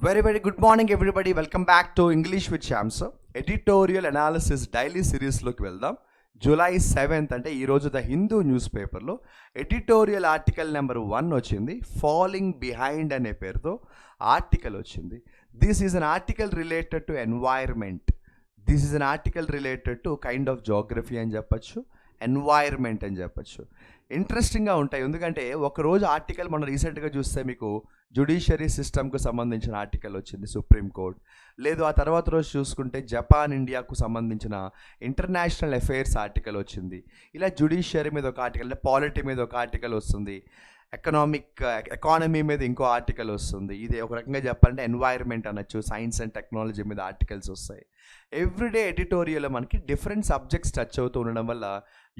Very good morning everybody. Welcome back to English with Shams. Editorial analysis daily సిరీస్లోకి వెళ్దాం. July 7th అంటే ఈరోజు the Hindu news పేపర్లో editorial article number 1 వచ్చింది. Falling behind అనే పేరుతో ఆర్టికల్ వచ్చింది. This is an article related to environment. This is an article related to kind of geography అని చెప్పచ్చు, ఎన్వైర్మెంట్ అని చెప్పచ్చు. ఇంట్రెస్టింగ్గా ఉంటాయి. ఎందుకంటే ఒకరోజు ఆర్టికల్ మనం రీసెంట్గా చూస్తే మీకు జ్యుడిషియరీ సిస్టమ్కు సంబంధించిన ఆర్టికల్ వచ్చింది, సుప్రీంకోర్టు. లేదు ఆ తర్వాత రోజు చూసుకుంటే జపాన్ ఇండియాకు సంబంధించిన ఇంటర్నేషనల్ అఫైర్స్ ఆర్టికల్ వచ్చింది. ఇలా జ్యుడిషియరీ మీద ఒక ఆర్టికల్, పాలిటీ మీద ఒక ఆర్టికల్ వస్తుంది, ఎకానమీ మీద ఇంకో ఆర్టికల్ వస్తుంది. ఇది ఒక రకంగా చెప్పాలంటే ఎన్వైర్మెంట్ అనొచ్చు, సైన్స్ అండ్ టెక్నాలజీ మీద ఆర్టికల్స్ వస్తాయి. ఎవ్రీడే ఎడిటోరియల్ మనకి డిఫరెంట్ సబ్జెక్ట్స్ టచ్ అవుతూ ఉండడం వల్ల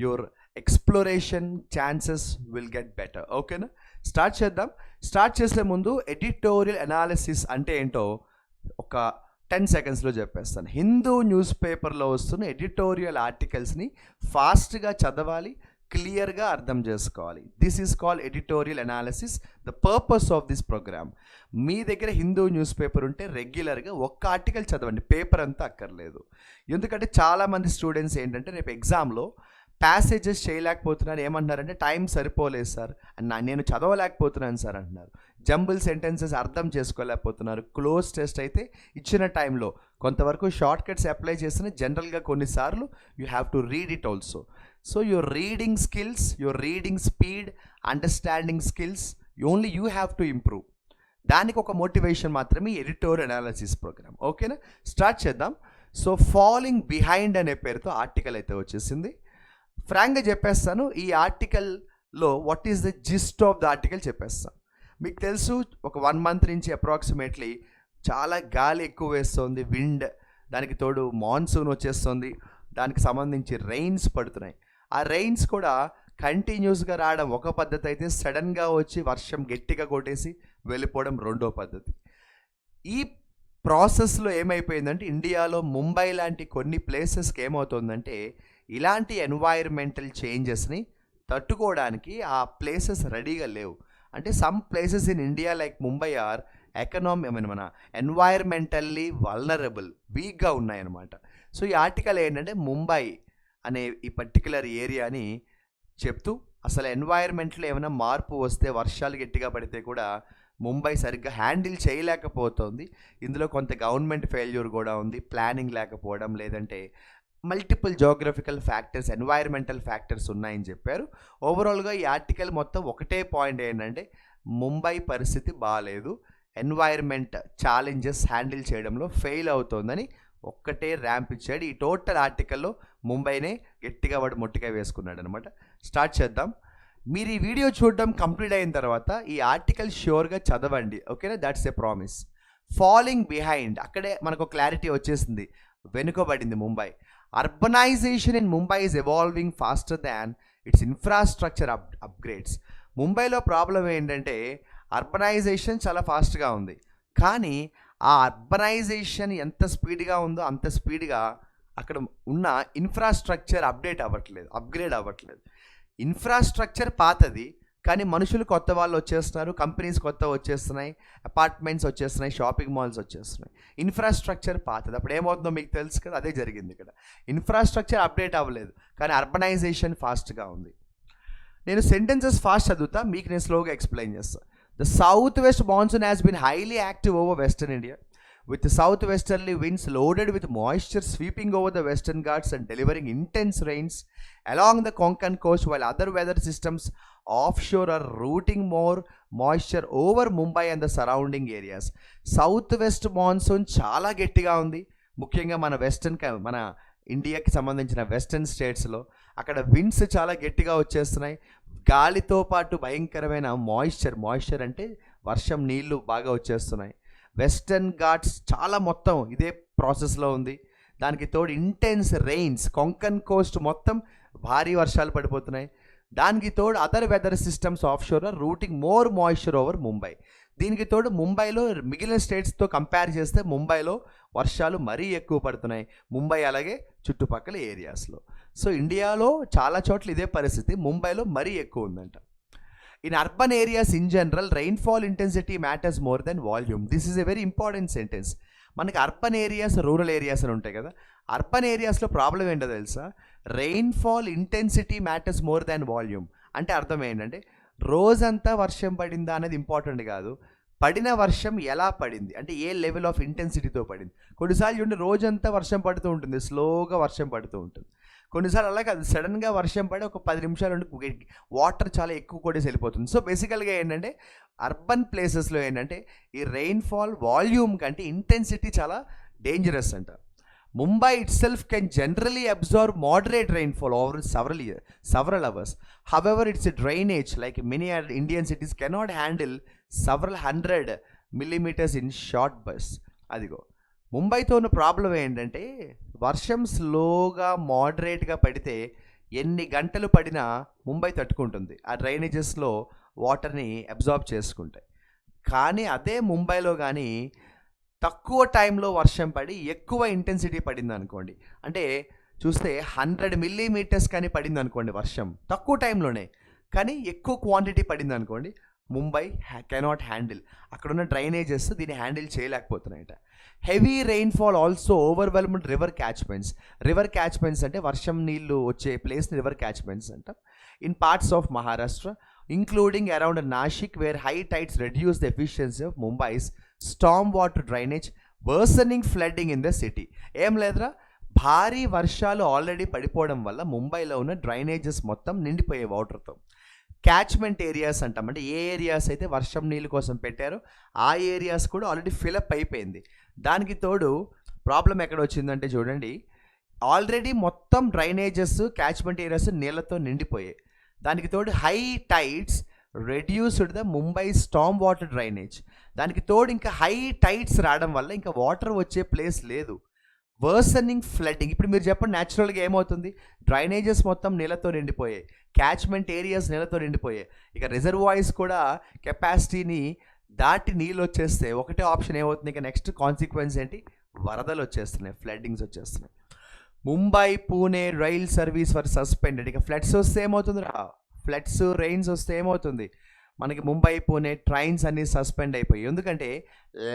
your exploration chances will get better. ఓకేనా, స్టార్ట్ చేద్దాం. స్టార్ట్ చేసే ముందు ఎడిటోరియల్ అనాలిసిస్ అంటే ఏంటో ఒక 10 secondsలో చెప్పేస్తాను. హిందూ న్యూస్ పేపర్లో వస్తున్న ఎడిటోరియల్ ఆర్టికల్స్ని ఫాస్ట్గా చదవాలి, క్లియర్గా అర్థం చేసుకోవాలి. This is called editorial analysis. The purpose of this programme, మీ దగ్గర హిందూ న్యూస్ పేపర్ ఉంటే రెగ్యులర్గా ఒక్క ఆర్టికల్ చదవండి, పేపర్ అంతా అక్కర్లేదు. ఎందుకంటే చాలామంది స్టూడెంట్స్ ఏంటంటే రేపు ఎగ్జామ్లో ప్యాసేజెస్ చేయలేకపోతున్నాను, ఏమంటున్నారంటే టైం సరిపోలేదు సార్, నేను చదవలేకపోతున్నాను సార్ అంటున్నారు. జంబుల్ సెంటెన్సెస్ అర్థం చేసుకోలేకపోతున్నారు. క్లోజ్ టెస్ట్ అయితే ఇచ్చిన టైంలో కొంతవరకు షార్ట్ కట్స్ అప్లై చేసిన జనరల్గా కొన్నిసార్లు you have to read it also. So your reading skills, your reading speed, understanding skills only you have to improve. దానికి ఒక మోటివేషన్ మాత్రమే ఎడిటోరియల్ అనాలిసిస్ ప్రోగ్రామ్. ఓకేనా, స్టార్ట్ చేద్దాం. సో ఫాలింగ్ బిహైండ్ అనే పేరుతో ఆర్టికల్ అయితే వచ్చేసింది. ఫ్రాంక్గా చెప్పేస్తాను, ఈ ఆర్టికల్లో what is the gist of the article చెప్పేస్తాను. మీకు తెలుసు ఒక 1 month నుంచి అప్రాక్సిమేట్లీ చాలా గాలి ఎక్కువ వేస్తుంది, విండ్, దానికి తోడు మాన్సూన్ వచ్చేస్తుంది, దానికి సంబంధించి రెయిన్స్ పడుతున్నాయి. ఆ రెయిన్స్ కూడా కంటిన్యూస్గా రావడం ఒక పద్ధతి అయితే, సడన్గా వచ్చి వర్షం గట్టిగా కొట్టేసి వెళ్ళిపోవడం రెండో పద్ధతి. ఈ ప్రాసెస్లో ఏమైపోయిందంటే ఇండియాలో ముంబై లాంటి కొన్ని ప్లేసెస్కి ఏమవుతుందంటే ఇలాంటి ఎన్వైర్మెంటల్ చేంజెస్ని తట్టుకోవడానికి ఆ ప్లేసెస్ రెడీగా లేవు. అంటే some places in India like Mumbai are మన ఎన్వైర్మెంటల్లీ వల్నరబుల్, వీక్గా ఉన్నాయన్నమాట. సో ఈ ఆర్టికల్ ఏంటంటే ముంబై అనే ఈ పర్టికులర్ ఏరియాని చెప్తూ అసలు ఎన్వైర్మెంట్లో ఏమైనా మార్పు వస్తే, వర్షాలు గట్టిగా పడితే కూడా ముంబై సరిగ్గా హ్యాండిల్ చేయలేకపోతుంది. ఇందులో కొంత గవర్నమెంట్ ఫెయిల్యూర్ కూడా ఉంది, ప్లానింగ్ లేకపోవడం, లేదంటే multiple geographical factors, environmental factors ఉన్నాయని చెప్పారు. ఓవరాల్గా ఈ ఆర్టికల్ మొత్తం ఒకటే పాయింట్ ఏంటంటే ముంబై పరిస్థితి బాగాలేదు, ఎన్వైర్మెంట్ ఛాలెంజెస్ హ్యాండిల్ చేయడంలో ఫెయిల్ అవుతోందని ఒక్కటే ర్యాంప్ ఇచ్చాడు. ఈ టోటల్ ఆర్టికల్లో ముంబైనే గట్టిగా వాడు మొట్టికాయ వేసుకున్నాడు అనమాట. స్టార్ట్ చేద్దాం. మీరు ఈ వీడియో చూడడం కంప్లీట్ అయిన తర్వాత ఈ ఆర్టికల్ ష్యూర్గా చదవండి. ఓకేనా, that's a promise. Falling behind, అక్కడే మనకు క్లారిటీ వచ్చేసింది, వెనుకబడింది Mumbai. Urbanisation in Mumbai is evolving faster than its infrastructure upgrades. ముంబైలో ప్రాబ్లం ఏంటంటే అర్బనైజేషన్ చాలా ఫాస్ట్గా ఉంది, కానీ ఆ అర్బనైజేషన్ ఎంత స్పీడ్గా ఉందో అంత స్పీడ్గా అక్కడ ఉన్న ఇన్ఫ్రాస్ట్రక్చర్ అప్గ్రేడ్ అవ్వట్లేదు. ఇన్ఫ్రాస్ట్రక్చర్ పాతది, కానీ మనుషులు కొత్త వాళ్ళు వచ్చేస్తున్నారు, కంపెనీస్ కొత్త వచ్చేస్తున్నాయి, అపార్ట్మెంట్స్ వచ్చేస్తున్నాయి, షాపింగ్ మాల్స్ వచ్చేస్తున్నాయి. ఇన్ఫ్రాస్ట్రక్చర్ పాతది. అప్పుడు ఏమవుతుందో మీకు తెలుసు కదా, అదే జరిగింది ఇక్కడ. ఇన్ఫ్రాస్ట్రక్చర్ అప్డేట్ అవ్వలేదు, కానీ అర్బనైజేషన్ ఫాస్ట్గా ఉంది. నేను సెంటెన్సెస్ ఫాస్ట్ చదువుతా, మీకు నేను స్లోగా ఎక్స్ప్లెయిన్ చేస్తాను. The south west monsoon has been highly active over western India with south westerly winds loaded with moisture sweeping over the western ghats and delivering intense rains along the Konkan coast, while other weather systems offshore are routing more moisture over Mumbai and the surrounding areas. South west monsoon చాలా గట్టిగా ఉంది, ముఖ్యంగా మన ఇండియాకి సంబంధించిన western స్టేట్స్లో. అక్కడ winds చాలా గట్టిగా వచ్చేస్తున్నాయి, గాలితో పాటు భయంకరమైన మాయిశ్చర్ అంటే వర్షం నీళ్లు బాగా వచ్చేస్తున్నాయి. వెస్టర్న్ ఘాట్స్ చాలా మొత్తం ఇదే ప్రాసెస్లో ఉంది. దానికి తోడు ఇంటెన్స్ రెయిన్స్, కొంకన్ కోస్ట్ మొత్తం భారీ వర్షాలు పడిపోతున్నాయి. దానికి తోడు other weather systems offshore routing more moisture over Mumbai. దీనికి తోడు ముంబైలో మిగిలిన స్టేట్స్తో కంపేర్ చేస్తే ముంబైలో వర్షాలు మరీ ఎక్కువ పడుతున్నాయి, ముంబై అలాగే చుట్టుపక్కల ఏరియాస్లో. సో ఇండియాలో చాలా చోట్ల ఇదే పరిస్థితి, ముంబైలో మరీ ఎక్కువ ఉందంట. In urban areas in general, rainfall intensity matters more than volume. This is a very important sentence. మనకి అర్బన్ ఏరియాస్, రూరల్ ఏరియాస్ అని ఉంటాయి కదా. అర్బన్ ఏరియాస్లో ప్రాబ్లం ఏంటో తెలుసా? Rainfall intensity matters more than volume. అంటే అర్థం ఏంటంటే రోజంతా వర్షం పడిందా అనేది ఇంపార్టెంట్ కాదు, పడిన వర్షం ఎలా పడింది అంటే ఏ లెవెల్ ఆఫ్ ఇంటెన్సిటీతో పడింది. కొన్నిసార్లు చూడండి రోజంతా వర్షం పడుతూ ఉంటుంది, స్లోగా వర్షం పడుతూ ఉంటుంది. కొన్నిసార్లు అలా కాదు, సడన్గా వర్షం పడి ఒక 10 నిమిషాలు ఉండి వాటర్ చాలా ఎక్కువ కొట్టేసి వెళ్ళిపోతుంది. సో బేసికల్గా ఏంటంటే అర్బన్ ప్లేసెస్లో ఏంటంటే ఈ రెయిన్ఫాల్ వాల్యూమ్ కంటే ఇంటెన్సిటీ చాలా డేంజరస్ అంట. Mumbai itself can generally absorb moderate rainfall over several hours. However, its drainage, like many Indian cities, cannot handle several hundred millimeters in short bursts. అదిగో ముంబైతో ఉన్న ప్రాబ్లం ఏంటంటే వర్షం స్లోగా మోడరేట్గా పడితే ఎన్ని గంటలు పడినా ముంబై తట్టుకుంటుంది, ఆ డ్రైనేజెస్లో వాటర్ని అబ్జార్బ్ చేసుకుంటాయి. కానీ అదే ముంబైలో కానీ తక్కువ టైంలో వర్షం పడి ఎక్కువ ఇంటెన్సిటీ పడింది అనుకోండి, అంటే చూస్తే 100 మిల్లీమీటర్స్ కానీ పడింది అనుకోండి వర్షం తక్కువ టైంలోనే, కానీ ఎక్కువ క్వాంటిటీ పడింది అనుకోండి, ముంబై కెనాట్ హ్యాండిల్, అక్కడున్న డ్రైనేజెస్ దీన్ని హ్యాండిల్ చేయలేకపోతున్నాయట. Heavy rainfall also overwhelmed river catchments అంటే వర్షం నీళ్ళు వచ్చే ప్లేస్ని రివర్ క్యాచ్మెంట్స్ అంట. In parts of Maharashtra including around Nashik where high tides reduce the efficiency of Mumbai's storm water drainage, worsening flooding in the city. ఏం లేదురా, భారీ వర్షాలు ఆల్రెడీ పడిపోవడం వల్ల ముంబైలో ఉన్న డ్రైనేజెస్ మొత్తం నిండిపోయే వాటర్తో. క్యాచ్మెంట్ ఏరియాస్ అంటాం, అంటే ఏ ఏరియాస్ అయితే వర్షం నీళ్ళు కోసం పెట్టారో ఆ ఏరియాస్ కూడా ఆల్రెడీ ఫిలప్ అయిపోయింది. దానికి తోడు ప్రాబ్లం ఎక్కడ వచ్చిందంటే చూడండి, ఆల్రెడీ మొత్తం డ్రైనేజెస్ క్యాచ్మెంట్ ఏరియాస్ నీళ్ళతో నిండిపోయాయి. దానికి తోడు high tides reduced the Mumbai storm water drainage. దానికి తోడు ఇంకా హై టైడ్స్ రావడం వల్ల ఇంకా వాటర్ వచ్చే ప్లేస్ లేదు. వర్సనింగ్ ఫ్లడ్డింగ్, ఇప్పుడు మీరు చెప్పండి న్యాచురల్గా ఏమవుతుంది, డ్రైనేజెస్ మొత్తం నీళ్ళతో నిండిపోయాయి, క్యాచ్మెంట్ ఏరియాస్ నీళ్ళతో నిండిపోయాయి, ఇక రిజర్వాయర్స్ కూడా కెపాసిటీని దాటి నీళ్ళు వచ్చేస్తే ఒకటే ఆప్షన్ ఏమవుతుంది, ఇక నెక్స్ట్ కాన్సిక్వెన్స్ ఏంటి, వరదలు వచ్చేస్తున్నాయి, ఫ్లడ్డింగ్స్ వచ్చేస్తున్నాయి. Mumbai Pune rail service for suspended. ఇక ఫ్లడ్స్ వస్తే ఏమవుతుంది రా, ఫ్లడ్స్ రెయిన్స్ వస్తే ఏమవుతుంది, మనకి ముంబై పూణే ట్రైన్స్ అన్నీ సస్పెండ్ అయిపోయి, ఎందుకంటే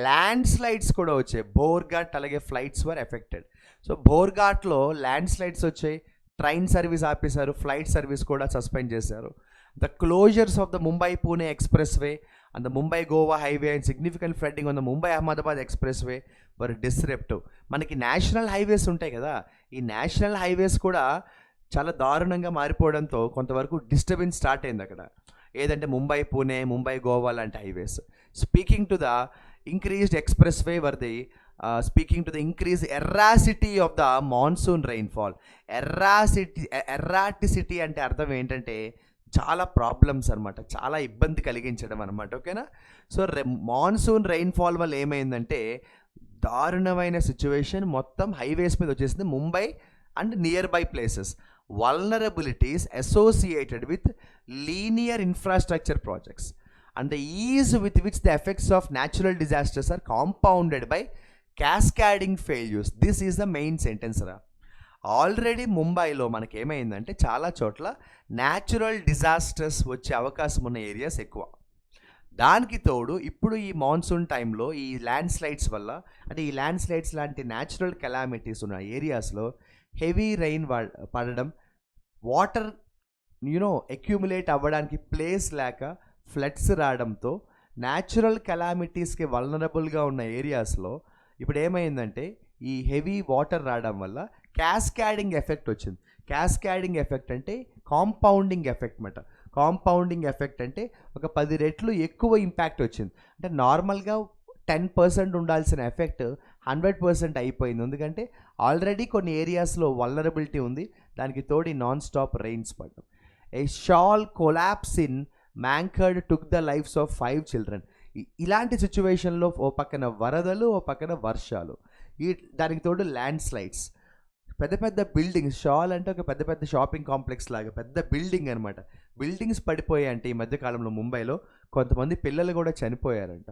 ల్యాండ్ స్లైడ్స్ కూడా వచ్చాయి. బోర్ఘాట్ అలాగే ఫ్లైట్స్ వర్ ఎఫెక్టెడ్. సో బోర్ఘాట్లో ల్యాండ్ స్లైడ్స్ వచ్చాయి, ట్రైన్ సర్వీస్ ఆపేశారు, ఫ్లైట్ సర్వీస్ కూడా సస్పెండ్ చేశారు. The closures of the Mumbai Pune express way and the Mumbai Goa highway and significant flooding on the Mumbai Ahmedabad express way were disruptive. మనకి నేషనల్ హైవేస్ ఉంటాయి కదా, ఈ నేషనల్ హైవేస్ కూడా చాలా దారుణంగా మారిపోవడంతో కొంతవరకు డిస్టర్బెన్స్ స్టార్ట్ అయింది అక్కడ. ఏదంటే ముంబై పూణే, ముంబై గోవా లాంటి highways. Speaking to the increased expressway were the speaking to the increase erraticity of the monsoon rainfall. Erraticity అంటే అర్థం ఏంటంటే చాలా ప్రాబ్లమ్స్ అనమాట, చాలా ఇబ్బంది కలిగించడం అనమాట. ఓకేనా? సో మాన్సూన్ రెయిన్ఫాల్ వల్ల ఏమైందంటే దారుణమైన సిచ్యువేషన్ మొత్తం హైవేస్ మీద వచ్చేసింది Mumbai and near by places. vulnerabilities associated with linear infrastructure projects and the ease with which the effects of natural disasters are compounded by cascading failures. This is the main sentence ra. Already ముంబైలో మనకి ఏమైందంటే చాలా చోట్ల natural disasters వచ్చే అవకాశం ఉన్న areas ఎక్కువ. దానికి తోడు ఇప్పుడు ఈ మాన్సూన్ టైంలో ఈ ల్యాండ్ స్లైడ్స్ వల్ల, అంటే ఈ ల్యాండ్ స్లైడ్స్ లాంటి న్యాచురల్ కెలామిటీస్ ఉన్న ఏరియాస్లో హెవీ రెయిన్ పడడం, వాటర్ అక్యూములేట్ అవ్వడానికి ప్లేస్ లేక ఫ్లడ్స్ రావడంతో న్యాచురల్ కెలామిటీస్కి వల్నరబుల్గా ఉన్న ఏరియాస్లో ఇప్పుడు ఏమైందంటే ఈ హెవీ వాటర్ రావడం వల్ల క్యాస్కాడింగ్ ఎఫెక్ట్ వచ్చింది. క్యాస్కాడింగ్ ఎఫెక్ట్ అంటే కాంపౌండింగ్ ఎఫెక్ట్ అన్నమాట. కాంపౌండింగ్ ఎఫెక్ట్ అంటే ఒక 10 రెట్లు ఎక్కువ ఇంపాక్ట్ వచ్చింది. అంటే నార్మల్గా 10% ఉండాల్సిన ఎఫెక్ట్ 100% అయిపోయింది. ఎందుకంటే ఆల్రెడీ కొన్ని ఏరియాస్లో వల్నరబిలిటీ ఉంది, దానికి తోడి నాన్ స్టాప్ రెయిన్స్ పడడం. A shawl collapse in Mankhurd took the lives of 5 children. ఇలాంటి సిచ్యువేషన్లో ఓ పక్కన వరదలు, ఓ పక్కన వర్షాలు, దానికి తోడు ల్యాండ్ స్లైడ్స్, పెద్ద పెద్ద బిల్డింగ్స్. షాల్ అంటే ఒక పెద్ద పెద్ద షాపింగ్ కాంప్లెక్స్ లాగా పెద్ద బిల్డింగ్ అనమాట. బిల్డింగ్స్ పడిపోయాయంటే ఈ మధ్యకాలంలో ముంబైలో కొంతమంది పిల్లలు కూడా చనిపోయారంట.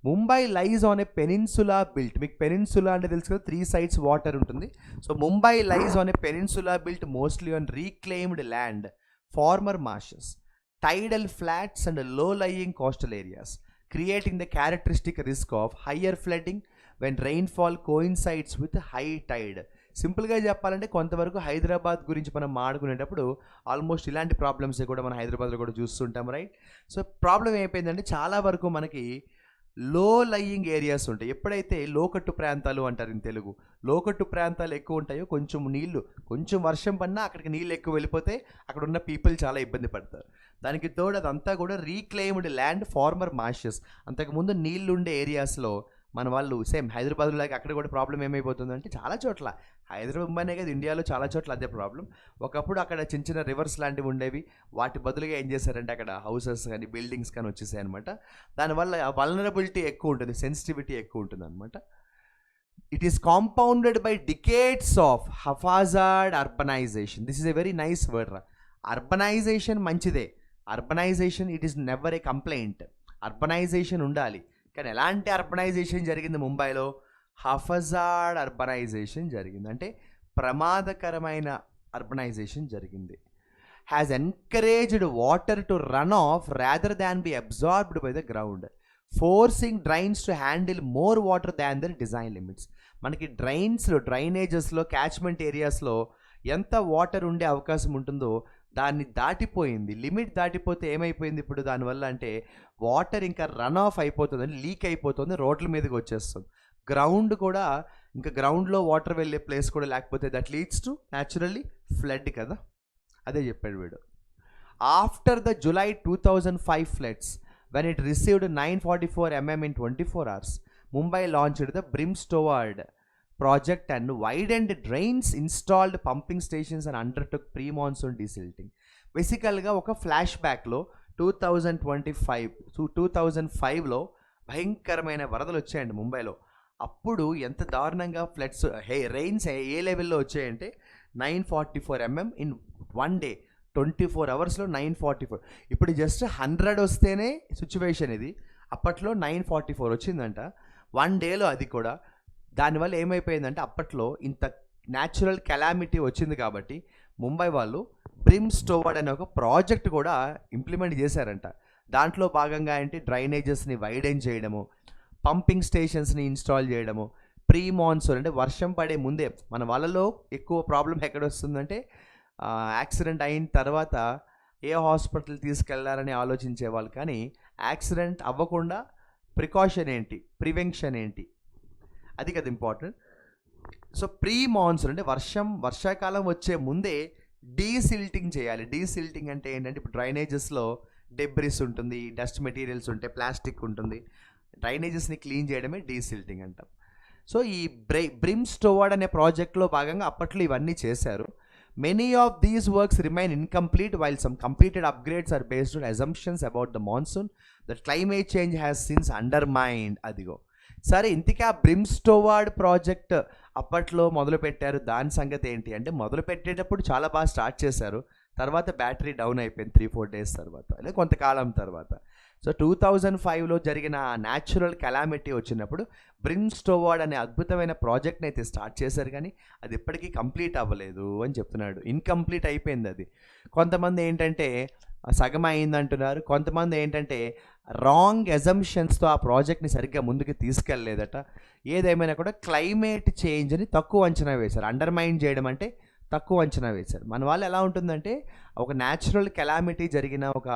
Mumbai lies on a peninsula built. మీకు పెనిన్సులా అంటే తెలుసు కదా, 3 sides వాటర్ ఉంటుంది. So Mumbai lies on a peninsula built mostly on reclaimed land, former marshes. tidal flats and low-lying coastal areas, creating the characteristic risk of higher flooding when rainfall coincides with high tide. సింపుల్గా చెప్పాలంటే కొంతవరకు హైదరాబాద్ గురించి మనం మాట్లాడుకునేటప్పుడు almost ఇలాంటి problems కూడా మనం హైదరాబాద్లో కూడా చూస్తుంటాం, రైట్? సో ప్రాబ్లం ఏమైపోయిందంటే చాలా వరకు మనకి లో లయింగ్ ఏరియాస్ ఉంటాయి. ఎప్పుడైతే లోకట్టు ప్రాంతాలు అంటారు ఇన్ తెలుగు, లోకట్టు ప్రాంతాలు ఎక్కువ ఉంటాయో కొంచెం వర్షం పడినా అక్కడికి నీళ్ళు ఎక్కువ వెళ్ళిపోతే అక్కడ ఉన్న పీపుల్ చాలా ఇబ్బంది పడతారు. దానికి తోడు అదంతా కూడా రీక్లెయిమ్డ్ ల్యాండ్, ఫార్మర్ మాషెస్. అంతకుముందు నీళ్ళు ఉండే ఏరియాస్లో మన వాళ్ళు సేమ్ హైదరాబాద్లో లాగా అక్కడ కూడా ప్రాబ్లం ఏమైపోతుందంటే చాలా చోట్ల, హైదరాబాద్నే కదా ఇండియాలో చాలా చోట్ల అదే ప్రాబ్లం. ఒకప్పుడు అక్కడ చిన్న చిన్న రివర్స్ లాంటివి ఉండేవి, వాటి బదులుగా ఏం చేశారంటే అక్కడ హౌసెస్ కానీ బిల్డింగ్స్ కానీ వచ్చేసాయి అనమాట. దానివల్ల వల్నరబిలిటీ ఎక్కువ ఉంటుంది, సెన్సిటివిటీ ఎక్కువ ఉంటుంది అనమాట. It is compounded by decades of haphazard urbanisation. This is a very nice word రా. అర్బనైజేషన్ మంచిదే, urbanisation it is never a complaint. Urbanisation ఉండాలి, కానీ ఎలాంటి అర్బనైజేషన్ జరిగింది ముంబైలో? హఫజార్డ్ అర్బనైజేషన్ జరిగింది, అంటే ప్రమాదకరమైన అర్బనైజేషన్ జరిగింది. Has encouraged water to run off rather than be absorbed by the ground, forcing drains to handle more water than their design limits. మనకి డ్రైనేజెస్లో క్యాచ్మెంట్ ఏరియాస్లో ఎంత వాటర్ ఉండే అవకాశం ఉంటుందో దాన్ని దాటిపోయింది, లిమిట్ దాటిపోతే ఏమైపోయింది ఇప్పుడు దానివల్ల అంటే వాటర్ ఇంకా రన్ ఆఫ్ అయిపోతుంది, లీక్ అయిపోతుంది, రోడ్ల మీదకి వచ్చేస్తుంది. గ్రౌండ్ కూడా ఇంకా గ్రౌండ్లో వాటర్ వెళ్ళే ప్లేస్ కూడా లేకపోతే that leads to naturally flood కదా, అదే చెప్పాడు వీడు. After the July 2005 floods when it received 944 mm in 24 hours, Mumbai launched the Brimstoward project and widened drains, installed pumping stations and undertook pre-monsoon desilting. బేసికల్గా ఒక flash బ్యాక్లో 2005లో భయంకరమైన వరదలు వచ్చాయండి ముంబైలో. అప్పుడు ఎంత దారుణంగా ఫ్లడ్స్, రెయిన్స్ ఏ లెవెల్లో వచ్చాయంటే 944 mm ఇన్ 1 day, 24 అవర్స్లో 944. ఇప్పుడు జస్ట్ 100 వస్తేనే సిచ్యువేషన్ ఇది, అప్పట్లో 944 వచ్చిందంట 1 డేలో. అది కూడా దానివల్ల ఏమైపోయిందంటే అప్పట్లో ఇంత న్యాచురల్ కెలామిటీ వచ్చింది కాబట్టి ముంబై వాళ్ళు బ్రిమ్స్టోవర్డ్ అనే ఒక ప్రాజెక్ట్ కూడా ఇంప్లిమెంట్ చేశారంట. దాంట్లో భాగంగా ఏంటి, డ్రైనేజెస్ని వైడెన్ చేయడము, పంపింగ్ స్టేషన్స్ని ఇన్స్టాల్ చేయడము, ప్రీ మాన్సూన్ అంటే వర్షం పడే ముందే. మన వాళ్ళలో ఎక్కువ ప్రాబ్లం ఎక్కడ వస్తుందంటే యాక్సిడెంట్ అయిన తర్వాత ఏ హాస్పిటల్ తీసుకెళ్లారని ఆలోచించే వాళ్ళు, కానీ యాక్సిడెంట్ అవ్వకుండా ప్రికాషన్ ఏంటి, ప్రివెన్షన్ ఏంటి, అది కదా ఇంపార్టెంట్. సో ప్రీ మాన్సూన్ అంటే వర్షాకాలం వచ్చే ముందే డీసిల్టింగ్ చేయాలి. డీసిల్టింగ్ అంటే ఏంటంటే ఇప్పుడు డ్రైనేజెస్లో డెబ్రిస్ ఉంటుంది, డస్ట్ మెటీరియల్స్ ఉంటాయి, ప్లాస్టిక్ ఉంటుంది, డ్రైనేజెస్ని క్లీన్ చేయడమే డీసిల్టింగ్ అంటాం. సో ఈ బ్రిమ్స్టోవర్డ్ అనే ప్రాజెక్ట్లో భాగంగా అప్పట్లో ఇవన్నీ చేశారు. Many of these works remain incomplete, while some completed upgrades are based on assumptions about the monsoon that climate change has since undermined. అదిగో సరే, ఇంతకీ ఆ బ్రిమ్స్టోవర్డ్ ప్రాజెక్ట్ అప్పట్లో మొదలు పెట్టారు, దాని సంగతి ఏంటి అంటే మొదలు పెట్టేటప్పుడు చాలా బాగా స్టార్ట్ చేశారు, తర్వాత బ్యాటరీ డౌన్ అయిపోయింది 3-4 days తర్వాత, లేదా కొంతకాలం తర్వాత. సో 2005లో జరిగిన న్యాచురల్ కెలామిటీ వచ్చినప్పుడు బ్రిమ్స్టోవర్డ్ అనే అద్భుతమైన ప్రాజెక్ట్ని అయితే స్టార్ట్ చేశారు, కానీ అది ఎప్పటికీ కంప్లీట్ అవ్వలేదు అని చెప్తున్నాడు. ఇన్కంప్లీట్ అయిపోయింది అది. కొంతమంది ఏంటంటే సగం అయిందంటున్నారు, కొంతమంది ఏంటంటే రాంగ్ అజంప్షన్స్తో ఆ ప్రాజెక్ట్ని సరిగ్గా ముందుకు తీసుకెళ్ళలేదట. ఏదేమైనా కూడా క్లైమేట్ చేంజ్ని తక్కువ అంచనా వేశారు. అండర్మైన్ చేయడం అంటే తక్కువ అంచనా వేశారు. మన వాళ్ళు ఎలా ఉంటుందంటే ఒక న్యాచురల్ కెలామిటీ జరిగిన, ఒక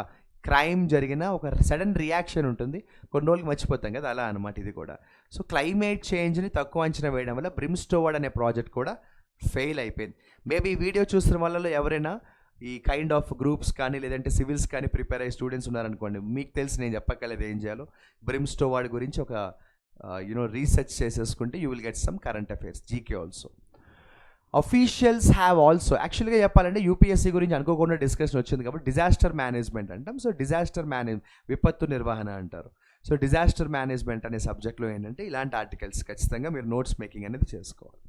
క్రైమ్ జరిగిన ఒక సడన్ రియాక్షన్ ఉంటుంది, కొన్ని రోజులకి మర్చిపోతాం కదా, అలా అనమాట ఇది కూడా. సో క్లైమేట్ చేంజ్ని తక్కువ అంచనా వేయడం వల్ల బ్రిమ్స్టోవర్డ్ అనే ప్రాజెక్ట్ కూడా ఫెయిల్ అయిపోయింది. మేబీ ఈ వీడియో చూస్తున్న వాళ్ళలో ఎవరైనా ఈ కైండ్ ఆఫ్ గ్రూప్స్ కానీ లేదంటే సివిల్స్ కానీ ప్రిపేర్ అయ్యే స్టూడెంట్స్ ఉన్నారనుకోండి, మీకు తెలిసి నేను చెప్పక్కర్లేదు ఏం చేయాలో. బ్రిమ్స్టోవర్డ్ గురించి ఒక రీసెర్చ్ చేసేసుకుంటే you will get some current affairs, GK also. Officials have also, యాక్చువల్గా చెప్పాలంటే యూపీఎస్సీ గురించి అనుకోకుండా డిస్కషన్ వచ్చింది కాబట్టి డిజాస్టర్ మేనేజ్మెంట్ అంటాం. సో డిజాస్టర్ విపత్తు నిర్వహణ అంటారు. సో డిజాస్టర్ మేనేజ్మెంట్ అనే సబ్జెక్ట్లో ఏంటంటే ఇలాంటి ఆర్టికల్స్ ఖచ్చితంగా మీరు నోట్స్ మేకింగ్ అనేది చేసుకోవాలి.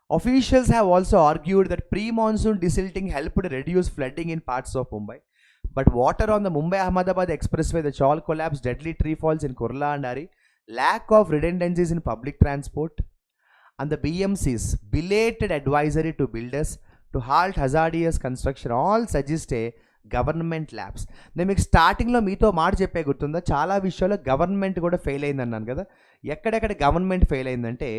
Officials have also argued that pre-monsoon desilting helped reduce flooding in parts of Mumbai, but water on the Mumbai-Ahmedabad expressway, the Chawl collapse, deadly tree falls in Kurla and Ari, lack of redundancies in public transport, and the BMC's belated advisory to builders to halt hazardous construction all suggest a government labs. నేను మీకు స్టార్టింగ్లో మీతో మాట చెప్పే గుర్తుందా, చాలా విషయాల్లో government కూడా ఫెయిల్ అయింది అన్నాను కదా. ఎక్కడెక్కడ గవర్నమెంట్ ఫెయిల్ అయిందంటే,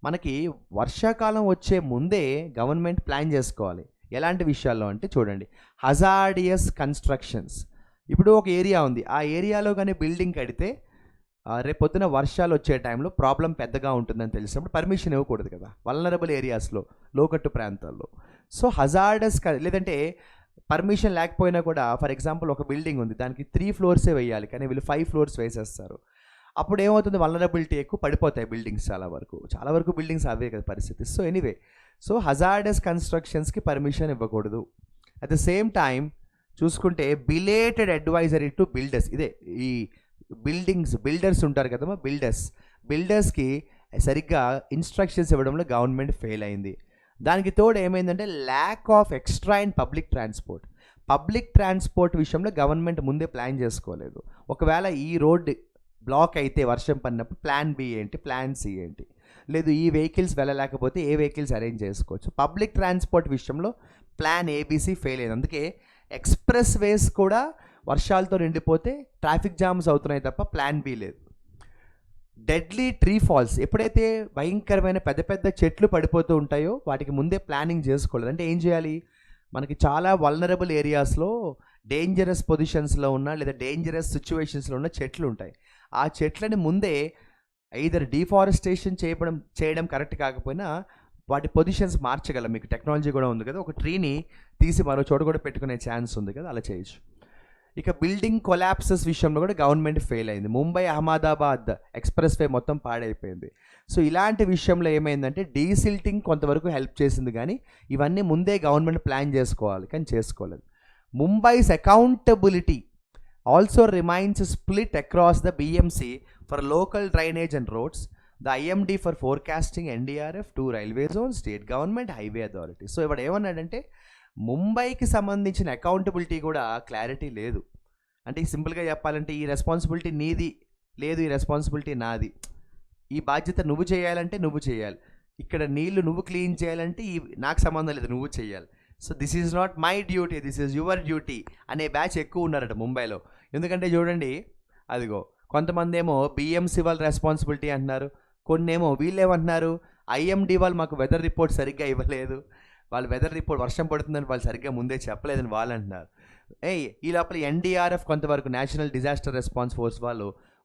మనకి వర్షాకాలం వచ్చే ముందే గవర్నమెంట్ ప్లాన్ చేసుకోవాలి. ఎలాంటి విషయాల్లో అంటే చూడండి, హజార్డియస్ కన్స్ట్రక్షన్స్. ఇప్పుడు ఒక ఏరియా ఉంది, ఆ ఏరియాలో కానీ బిల్డింగ్ కడితే రేపొద్దున వర్షాలు వచ్చే టైంలో ప్రాబ్లం పెద్దగా ఉంటుందని తెలిసినప్పుడు పర్మిషన్ ఇవ్వకూడదు కదా, వల్నరబుల్ ఏరియాస్లో, లోకట్టు ప్రాంతాల్లో. సో హజార్డస్ లేదంటే పర్మిషన్ లేకపోయినా కూడా, ఫర్ ఎగ్జాంపుల్ ఒక బిల్డింగ్ ఉంది, దానికి 3 ఫ్లోర్సే వేయాలి, కానీ వీళ్ళు 5 ఫ్లోర్స్ వేసేస్తారు. అప్పుడు ఏమవుతుంది, వల్నరబిలిటీ ఎక్కువ, పడిపోతాయి బిల్డింగ్స్. చాలా వరకు బిల్డింగ్స్ అవే కదా పరిస్థితి. సో ఎనీవే, సో హజార్డస్ కన్స్ట్రక్షన్స్కి పర్మిషన్ ఇవ్వకూడదు. అట్ ద సేమ్ టైం చూసుకుంటే బిలేటెడ్ అడ్వైజరీ టు బిల్డర్స్. ఇదే ఈ బిల్డర్స్ ఉంటారు కదమ్మా, బిల్డర్స్కి సరిగ్గా ఇన్స్ట్రక్షన్స్ ఇవ్వడంలో గవర్నమెంట్ ఫెయిల్ అయింది. దానికి తోడు ఏమైందంటే lack of extra in public transport విషయంలో గవర్నమెంట్ ముందే ప్లాన్ చేసుకోలేదు. ఒకవేళ ఈ రోడ్ బ్లాక్ అయితే వర్షం పడినప్పుడు ప్లాన్ బి ఏంటి, ప్లాన్ సి ఏంటి, లేదు ఈ వెహికల్స్ వెళ్ళలేకపోతే ఏ వెహికల్స్ అరేంజ్ చేసుకోవచ్చు. పబ్లిక్ ట్రాన్స్పోర్ట్ విషయంలో ప్లాన్ ఏబీసీ ఫెయిల్ అయింది. అందుకే ఎక్స్ప్రెస్ వేస్ కూడా వర్షాలతో నిండిపోతే ట్రాఫిక్ జామ్స్ అవుతున్నాయి తప్ప ప్లాన్ బి లేదు. డెడ్లీ ట్రీ ఫాల్స్, ఎప్పుడైతే భయంకరమైన పెద్ద పెద్ద చెట్లు పడిపోతూ ఉంటాయో వాటికి ముందే ప్లానింగ్ చేసుకోలేదు. అంటే ఏం చేయాలి, మనకి చాలా వల్నరబుల్ ఏరియాస్లో డేంజరస్ పొజిషన్స్లో ఉన్న లేదా డేంజరస్ సిచ్యువేషన్స్లో ఉన్న చెట్లు ఉంటాయి. ఆ చెట్లని ముందే ఐదర్ డిఫారెస్టేషన్ చేయడం కరెక్ట్ కాకపోయినా వాటి పొజిషన్స్ మార్చగలం. మీకు టెక్నాలజీ కూడా ఉంది కదా, ఒక ట్రీని తీసి మరో చోట కూడా పెట్టుకునే ఛాన్స్ ఉంది కదా, అలా చేయొచ్చు. ఇక బిల్డింగ్ కొలాప్సెస్ విషయంలో కూడా గవర్నమెంట్ ఫెయిల్ అయింది. ముంబై అహ్మదాబాద్ ఎక్స్ప్రెస్ వే మొత్తం పాడైపోయింది. సో ఇలాంటి విషయంలో ఏమైందంటే డీసిల్టింగ్ కొంతవరకు హెల్ప్ చేసింది, కానీ ఇవన్నీ ముందే గవర్నమెంట్ ప్లాన్ చేసుకోవాలి, కానీ చేసుకోలేదు. Mumbai's accountability also remains split across the BMC for local drainage and roads, the IMD for forecasting, NDRF, 2 railway zone, state government, highway authority. So ఇప్పుడు ఏమన్నాడంటే ముంబైకి సంబంధించిన అకౌంటబిలిటీ కూడా క్లారిటీ లేదు. అంటే సింపుల్గా చెప్పాలంటే ఈ రెస్పాన్సిబిలిటీ నీది లేదు, ఈ రెస్పాన్సిబిలిటీ నాది, ఈ బాధ్యత నువ్వు చేయాలంటే నువ్వు చేయాలి, ఇక్కడ నీళ్లు నువ్వు క్లీన్ చేయాలంటే నాకు సంబంధం లేదు, నువ్వు చేయాలి. So this is not my duty, this is your duty అనే బ్యాచ్ ఎక్కువ ఉన్నారట ముంబైలో. ఎందుకంటే చూడండి, అదిగో కొంతమంది ఏమో బిఎంసి వాళ్ళ రెస్పాన్సిబిలిటీ అంటున్నారు, కొన్నేమో వీళ్ళేమంటున్నారు ఐఎండి వాళ్ళు మాకు వెదర్ రిపోర్ట్ సరిగ్గా ఇవ్వలేదు, వాళ్ళు వెదర్ రిపోర్ట్ వర్షం పడుతుందని వాళ్ళు సరిగ్గా ముందే చెప్పలేదని వాళ్ళు అంటున్నారు. ఈ లోపల ఎన్డీఆర్ఎఫ్ కొంతవరకు నేషనల్ డిజాస్టర్ రెస్పాన్స్ ఫోర్స్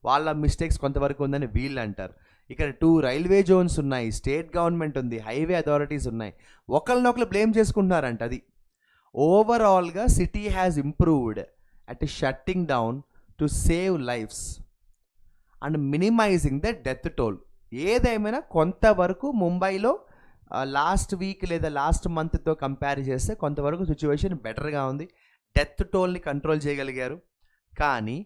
వాళ్ళ మిస్టేక్స్ కొంతవరకు ఉందని వీళ్ళు అంటారు. ఇక్కడ 2 రైల్వే జోన్స్ ఉన్నాయి, స్టేట్ గవర్నమెంట్ ఉంది, హైవే అథారిటీస్ ఉన్నాయి, ఒకరినొకరు బ్లేమ్ చేసుకుంటున్నారంట. అది ఓవరాల్గా city has improved at shutting down to save lives and minimizing the death toll. ఏదేమైనా కొంతవరకు ముంబైలో లాస్ట్ వీక్ లేదా లాస్ట్ మంత్తో కంపేర్ చేస్తే కొంతవరకు సిచ్యువేషన్ బెటర్గా ఉంది, డెత్ టోల్ని కంట్రోల్ చేయగలిగారు. కానీ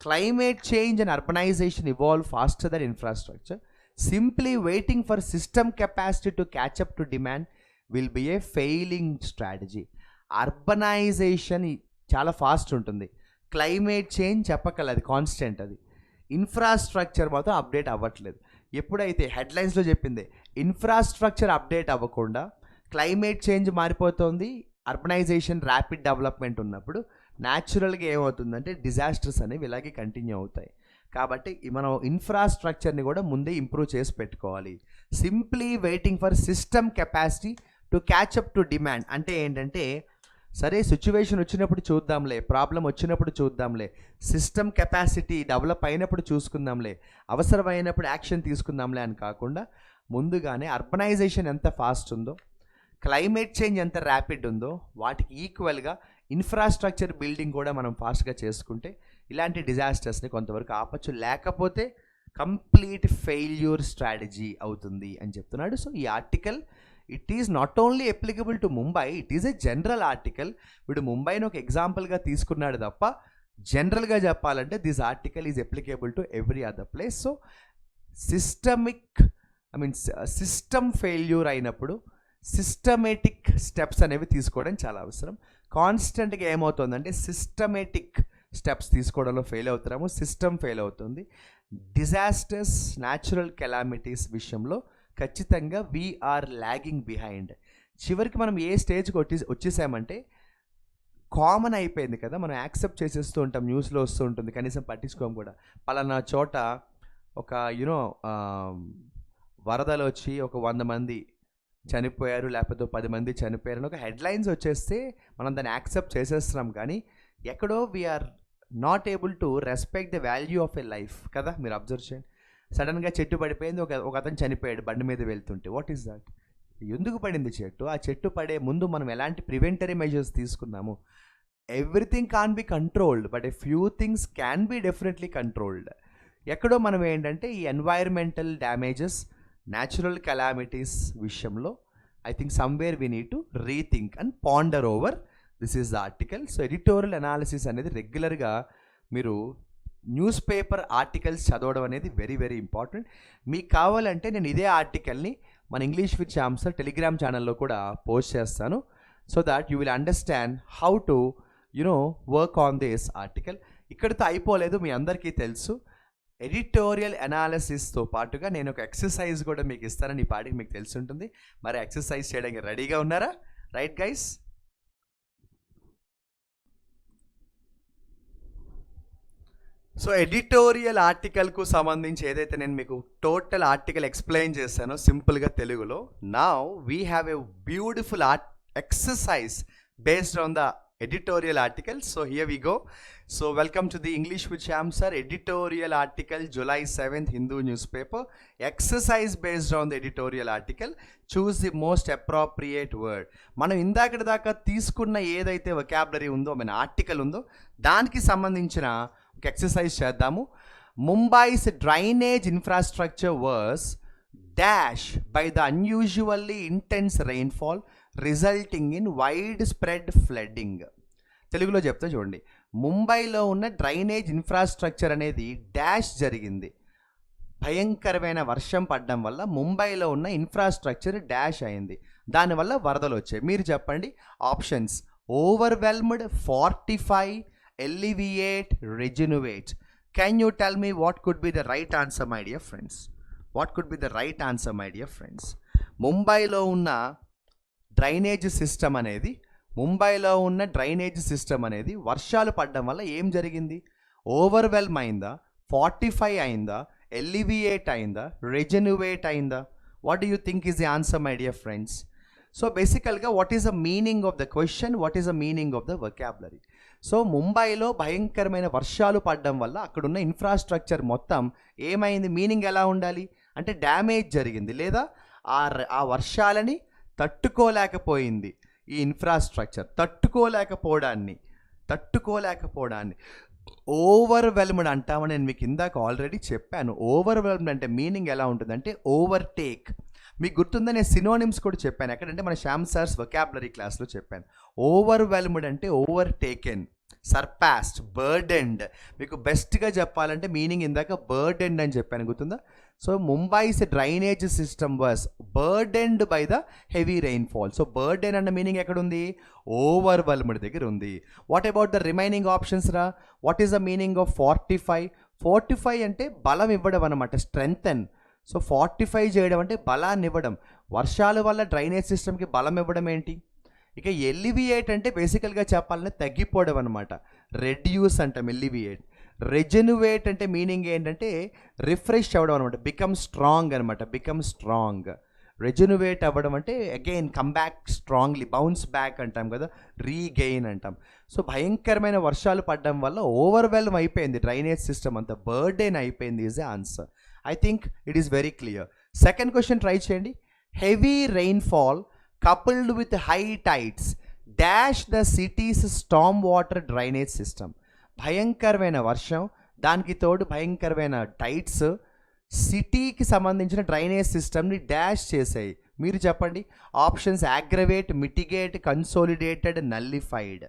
climate change and urbanization evolve faster than infrastructure. Simply waiting for system capacity to catch up to demand will be a failing strategy. Urbanization చాలా fast ఉంటుంది, క్లైమేట్ చేంజ్ చెప్పగలదు, అది కాన్స్టెంట్. అది infrastructure మాత్రం update అవ్వట్లేదు. ఎప్పుడైతే హెడ్లైన్స్లో చెప్పింది ఇన్ఫ్రాస్ట్రక్చర్ అప్డేట్ అవ్వకుండా క్లైమేట్ చేంజ్ మారిపోతుంది, అర్బనైజేషన్ ర్యాపిడ్ డెవలప్మెంట్ ఉన్నప్పుడు న్యాచురల్గా ఏమవుతుందంటే డిజాస్టర్స్ అనేవి ఇలాగే కంటిన్యూ అవుతాయి. కాబట్టి మనం ఇన్ఫ్రాస్ట్రక్చర్ని కూడా ముందే ఇంప్రూవ్ చేసి పెట్టుకోవాలి. Simply waiting for system capacity to catch up to demand అంటే ఏంటంటే, సరే సిచ్యువేషన్ వచ్చినప్పుడు చూద్దాంలే, ప్రాబ్లం వచ్చినప్పుడు చూద్దాంలే, సిస్టమ్ కెపాసిటీ డెవలప్ అయినప్పుడు చూసుకుందాంలే, అవసరమైనప్పుడు యాక్షన్ తీసుకుందాంలే అని కాకుండా ముందుగానే అర్బనైజేషన్ ఎంత ఫాస్ట్ ఉందో, క్లైమేట్ చేంజ్ ఎంత ర్యాపిడ్ ఉందో వాటికి ఈక్వల్గా ఇన్ఫ్రాస్ట్రక్చర్ బిల్డింగ్ కూడా మనం ఫాస్ట్గా చేసుకుంటే ఇలాంటి డిజాస్టర్స్ని కొంతవరకు ఆపచ్చు, లేకపోతే కంప్లీట్ ఫెయిల్యూర్ స్ట్రాటజీ అవుతుంది అని చెప్తున్నాడు. సో ఈ article it is not only applicable to Mumbai, it is a general article. వీడు ముంబైని ఒక ఎగ్జాంపుల్గా తీసుకున్నాడు తప్ప జనరల్గా చెప్పాలంటే this article is applicable to every other place. So system failure అయినప్పుడు సిస్టమేటిక్ స్టెప్స్ అనేవి తీసుకోవడం చాలా అవసరం. కాన్స్టెంట్గా ఏమవుతుందంటే సిస్టమేటిక్ స్టెప్స్ తీసుకోవడంలో ఫెయిల్ అవుతున్నాము, సిస్టమ్ ఫెయిల్ అవుతుంది. డిజాస్టర్స్, న్యాచురల్ కెలామిటీస్ విషయంలో ఖచ్చితంగా వీఆర్ ల్యాగింగ్ బిహైండ్. చివరికి మనం ఏ స్టేజ్కి వచ్చేసామంటే కామన్ అయిపోయింది కదా, మనం యాక్సెప్ట్ చేసేస్తూ ఉంటాం, న్యూస్లో వస్తూ ఉంటుంది, కనీసం పట్టించుకోం కూడా. పలానా చోట ఒక వరదలు వచ్చి ఒక 100 మంది చనిపోయారు, లేకపోతే 10 మంది చనిపోయారు అని ఒక హెడ్లైన్స్ వచ్చేస్తే మనం దాన్ని యాక్సెప్ట్ చేసేస్తున్నాం. కానీ ఎక్కడో we're not able to respect the value of a life కదా. మీరు అబ్జర్వ్ చేయండి, సడన్గా చెట్టు పడిపోయింది, ఒక అతను చనిపోయాడు బండి మీద వెళ్తుంటే. What is that? ఎందుకు పడింది చెట్టు? ఆ చెట్టు పడే ముందు మనం ఎలాంటి ప్రివెంటరీ మెజర్స్ తీసుకున్నాము? Everything can be controlled, but a few things can be definitely controlled. ఎక్కడో మనం ఏంటంటే ఈ ఎన్వైర్మెంటల్ డ్యామేజెస్, న్యాచురల్ కెలామిటీస్ విషయంలో I think somewhere we need to rethink and ponder over. This is the article. So editorial analysis అనేది రెగ్యులర్గా మీరు news paper articles చదవడం అనేది వెరీ వెరీ ఇంపార్టెంట్. మీకు కావాలంటే నేను ఇదే ఆర్టికల్ని మన English with Shyam sir Telegram ఛానల్లో కూడా పోస్ట్ చేస్తాను, so that you will understand how to work on this article. ఇక్కడితో అయిపోలేదు, మీ అందరికీ తెలుసు. ఎడిటోరియల్ అనాలిసిస్తో పాటుగా నేను ఒక ఎక్సర్సైజ్ కూడా మీకు ఇస్తానని ఈ పాటికి మీకు తెలిసి ఉంటుంది. మరి ఎక్సర్సైజ్ చేయడానికి రెడీగా ఉన్నారా? Right guys? సో ఎడిటోరియల్ ఆర్టికల్కు సంబంధించి ఏదైతే నేను మీకు టోటల్ ఆర్టికల్ ఎక్స్ప్లెయిన్ చేశానో సింపుల్గా తెలుగులో, now we have a beautiful exercise based on the editorial article. So here we go. So welcome to the English with Shyam sir editorial article, July 7th, Hindu newspaper. Exercise based on the editorial article. Choose the most appropriate word. మనం ఇందాకటి దాకా తీసుకున్న ఏదైతే vocabulary ఉందో, మన article ఉందో, దానికి సంబంధించిన ఒక ఎక్సర్సైజ్ చేద్దాము. Mumbai's drainage infrastructure was dashed by the unusually intense rainfall resulting in widespread flooding. తెలుగులో చెప్తే చూడండి, ముంబైలో ఉన్న డ్రైనేజ్ ఇన్ఫ్రాస్ట్రక్చర్ అనేది డాష్ జరిగింది. భయంకరమైన వర్షం పడడం వల్ల ముంబైలో ఉన్న ఇన్ఫ్రాస్ట్రక్చర్ డాష్ అయింది, దానివల్ల వరదలు వచ్చాయి. మీరు చెప్పండి options: overwhelmed, fortify, alleviate, rejuvenate. Can you tell me what could be the right answer my dear friends? What could be the right answer my dear friends? ముంబైలో ఉన్న డ్రైనేజ్ సిస్టమ్ అనేది వర్షాలు పడడం వల్ల ఏం జరిగింది? ఓవర్వెల్మ్ అయిందా, ఫార్టిఫై అయిందా, ఎలివియేట్ అయిందా, రెజెన్యువేట్ అయిందా? What do you think is the answer my dear friends? So బేసికల్గా what is the meaning of the question, what is the meaning of the vocabulary? So ముంబైలో భయంకరమైన వర్షాలు పడడం వల్ల అక్కడున్న ఇన్ఫ్రాస్ట్రక్చర్ మొత్తం ఏమైంది? మీనింగ్ ఎలా ఉండాలి అంటే డ్యామేజ్ జరిగింది, లేదా ఆ వర్షాలని తట్టుకోలేకపోయింది. ఈ ఇన్ఫ్రాస్ట్రక్చర్ తట్టుకోలేకపోవడాన్ని ఓవర్వెల్మ్డ్ అంటామని నేను మీకు ఇందాక ఆల్రెడీ చెప్పాను. ఓవర్వెల్మ్డ్ అంటే మీనింగ్ ఎలా ఉంటుందంటే ఓవర్టేక్. మీకు గుర్తుందా, నేను సినోనిమ్స్ కూడా చెప్పాను. ఎక్కడంటే మన శ్యామ్ సార్స్ వొకాబులరీ క్లాస్లో చెప్పాను. ఓవర్వెల్మ్డ్ అంటే ఓవర్టేకెన్, సర్పాస్డ్, బర్డెన్డ్. మీకు బెస్ట్గా చెప్పాలంటే మీనింగ్ ఇందాక బర్డెన్డ్ అని చెప్పాను, గుర్తుందా? So Mumbai's drainage system was burdened by the heavy rainfall. So burden అన్న మీనింగ్ ఎక్కడుంది? ఓవర్వెల్మ్డ్ దగ్గర ఉంది. What about the remaining options రా? What is the meaning of fortify? Fortify అంటే బలం ఇవ్వడం అనమాట, స్ట్రెంగ్తెన్. సో ఫార్టిఫై చేయడం అంటే బలాన్ని ఇవ్వడం. వర్షాల వల్ల డ్రైనేజ్ సిస్టమ్కి బలం ఇవ్వడం ఏంటి? ఇక ఎలివియేట్ అంటే బేసికల్గా చెప్పాలంటే తగ్గిపోవడం అనమాట, రెడ్యూస్ అంటాం ఎలివియేట్. రెజెన్యువేట్ అంటే మీనింగ్ ఏంటంటే రిఫ్రెష్ అవ్వడం అనమాట, బికమ్ స్ట్రాంగ్ అనమాట, బికమ్ స్ట్రాంగ్. రెజెన్యువేట్ అవ్వడం అంటే again come back strongly, bounce back అంటాం కదా, రీగెయిన్ అంటాం. సో భయంకరమైన వర్షాలు పడడం వల్ల ఓవర్వెల్మ్ అయిపోయింది డ్రైనేజ్ సిస్టమ్ అంతా, బర్డెన్ అయిపోయింది is the answer. I think it is very clear. Second question try చేయండి. Heavy rainfall coupled with high tides dash the city's storm water drainage system. భయంకరమైన వర్షం, దానికి తోడు భయంకరమైన టైడ్స్ సిటీకి సంబంధించిన డ్రైనేజ్ సిస్టమ్ని డాష్ చేసాయి. మీరు చెప్పండి options: aggravate, mitigate, consolidated, nullified.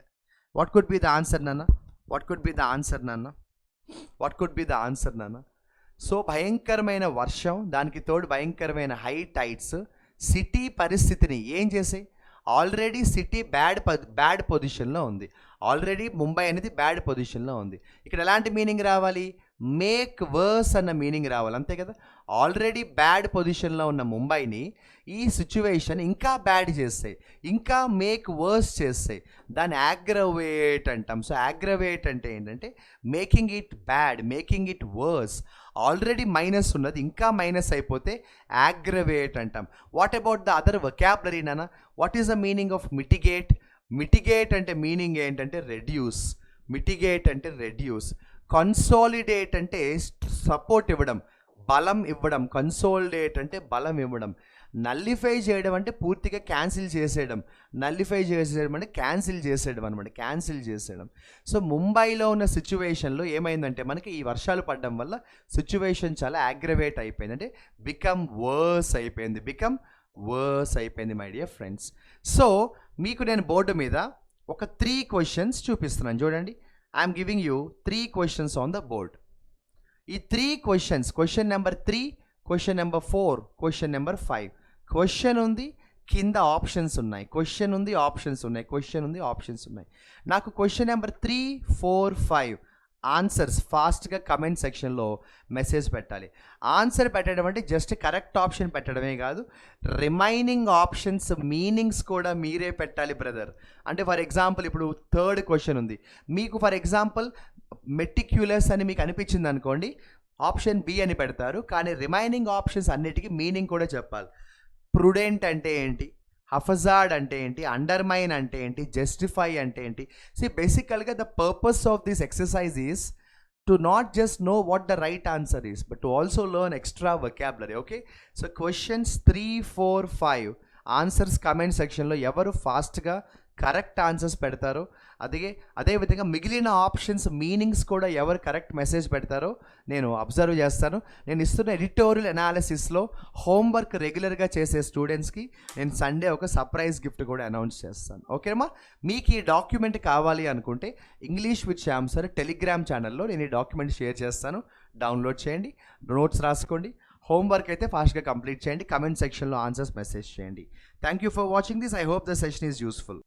What could be the answer నాన్న? What could be the answer నాన్న? What could be the answer నాన్న? సో భయంకరమైన వర్షం, దానికి తోడు భయంకరమైన హై టైడ్స్ సిటీ పరిస్థితిని ఏం చేసాయి? ఆల్రెడీ సిటీ బ్యాడ్ పొజిషన్లో ఉంది, ఆల్రెడీ ముంబై అనేది బ్యాడ్ పొజిషన్లో ఉంది. ఇక్కడ ఎలాంటి మీనింగ్ రావాలి? మేక్ వర్స్ అన్న మీనింగ్ రావాలి, అంతే కదా. ఆల్రెడీ బ్యాడ్ పొజిషన్లో ఉన్న ముంబైని ఈ సిచ్యువేషన్ ఇంకా బ్యాడ్ చేస్తాయి, ఇంకా మేక్ వర్స్ చేస్తాయి. దాన్ని అగ్రవేట్ అంటాం. సో అగ్రవేట్ అంటే ఏంటంటే making it bad, making it worse. Already minus ఉన్నది ఇంకా మైనస్ అయిపోతే అగ్రవేట్ అంటాం. What about the other vocabulary నాన్న? What is the meaning of mitigate? Mitigate అంటే మీనింగ్ ఏంటంటే రెడ్యూస్. మిటిగేట్ అంటే రెడ్యూస్. కన్సాలిడేట్ అంటే సపోర్ట్ ఇవ్వడం, బలం ఇవ్వడం. కన్సాలిడేట్ అంటే బలం ఇవ్వడం. నల్లిఫై చేయడం అంటే పూర్తిగా క్యాన్సిల్ చేసేయడం. నల్లిఫై చేసేయడం అంటే క్యాన్సిల్ చేసేయడం అనమాట, క్యాన్సిల్ చేసేయడం. సో ముంబైలో ఉన్న సిచ్యువేషన్లో ఏమైందంటే మనకి ఈ వర్షాలు పడడం వల్ల సిచ్యువేషన్ చాలా అగ్రవేట్ అయిపోయింది, అంటే బికమ్ వర్స్ అయిపోయింది, బికమ్ వర్స్ అయిపోయింది మై డియర్ ఫ్రెండ్స్. సో మీకు నేను బోర్డు మీద ఒక 3 క్వశ్చన్స్ చూపిస్తున్నాను చూడండి. I'm giving you 3 questions on the board. ఈ 3 questions, question number 3, question number 4, question number 5. Question ఉంది, కింద ఆప్షన్స్ ఉన్నాయి. క్వశ్చన్ ఉంది, ఆప్షన్స్ ఉన్నాయి. క్వశ్చన్ ఉంది, ఆప్షన్స్ ఉన్నాయి. నాకు క్వశ్చన్ నెంబర్ 3, 4, 5 ఆన్సర్స్ ఫాస్ట్గా కమెంట్ సెక్షన్లో మెసేజ్ పెట్టాలి. ఆన్సర్ పెట్టడం అంటే జస్ట్ కరెక్ట్ ఆప్షన్ పెట్టడమే కాదు, రిమైనింగ్ ఆప్షన్స్ మీనింగ్స్ కూడా మీరే పెట్టాలి బ్రదర్. అంటే ఫర్ ఎగ్జాంపుల్ ఇప్పుడు 3rd క్వశ్చన్ ఉంది, మీకు ఫర్ ఎగ్జాంపుల్ మెటిక్యులస్ అని మీకు అనిపించింది అనుకోండి, ఆప్షన్ బి అని పెడతారు. కానీ రిమైనింగ్ ఆప్షన్స్ అన్నిటికీ మీనింగ్ కూడా చెప్పాలి. ప్రుడెంట్ అంటే ఏంటి, హఫజార్డ్ అంటే ఏంటి, అండర్మైన్ అంటే ఏంటి, జస్టిఫై అంటే ఏంటి. సి బేసికల్గా the purpose of this exercise is to not just know what the right answer is, but to also learn extra vocabulary. Okay, so questions 3, 4, 5 answers comment సెక్షన్లో ఎవరు ఫాస్ట్గా కరెక్ట్ ఆన్సర్స్ పెడతారో, అదేవిధంగా మిగిలిన ఆప్షన్స్ మీనింగ్స్ కూడా ఎవరు correct message పెడతారో నేను అబ్జర్వ్ చేస్తాను. నేను ఇస్తున్న ఎడిటోరియల్ అనాలిసిస్లో హోంవర్క్ రెగ్యులర్గా చేసే స్టూడెంట్స్కి నేను సండే ఒక సర్ప్రైజ్ గిఫ్ట్ కూడా అనౌన్స్ చేస్తాను. ఓకేమా? మీకు ఈ డాక్యుమెంట్ కావాలి అనుకుంటే English with Shyam sir Telegram ఛానల్లో నేను ఈ డాక్యుమెంట్ షేర్ చేస్తాను. డౌన్లోడ్ చేయండి, నోట్స్ రాసుకోండి. హోంవర్క్ అయితే ఫాస్ట్గా కంప్లీట్ చేయండి. కమెంట్ సెక్షన్లో ఆన్సర్స్ మెసేజ్ చేయండి. Thank you for watching this. I hope the session is useful.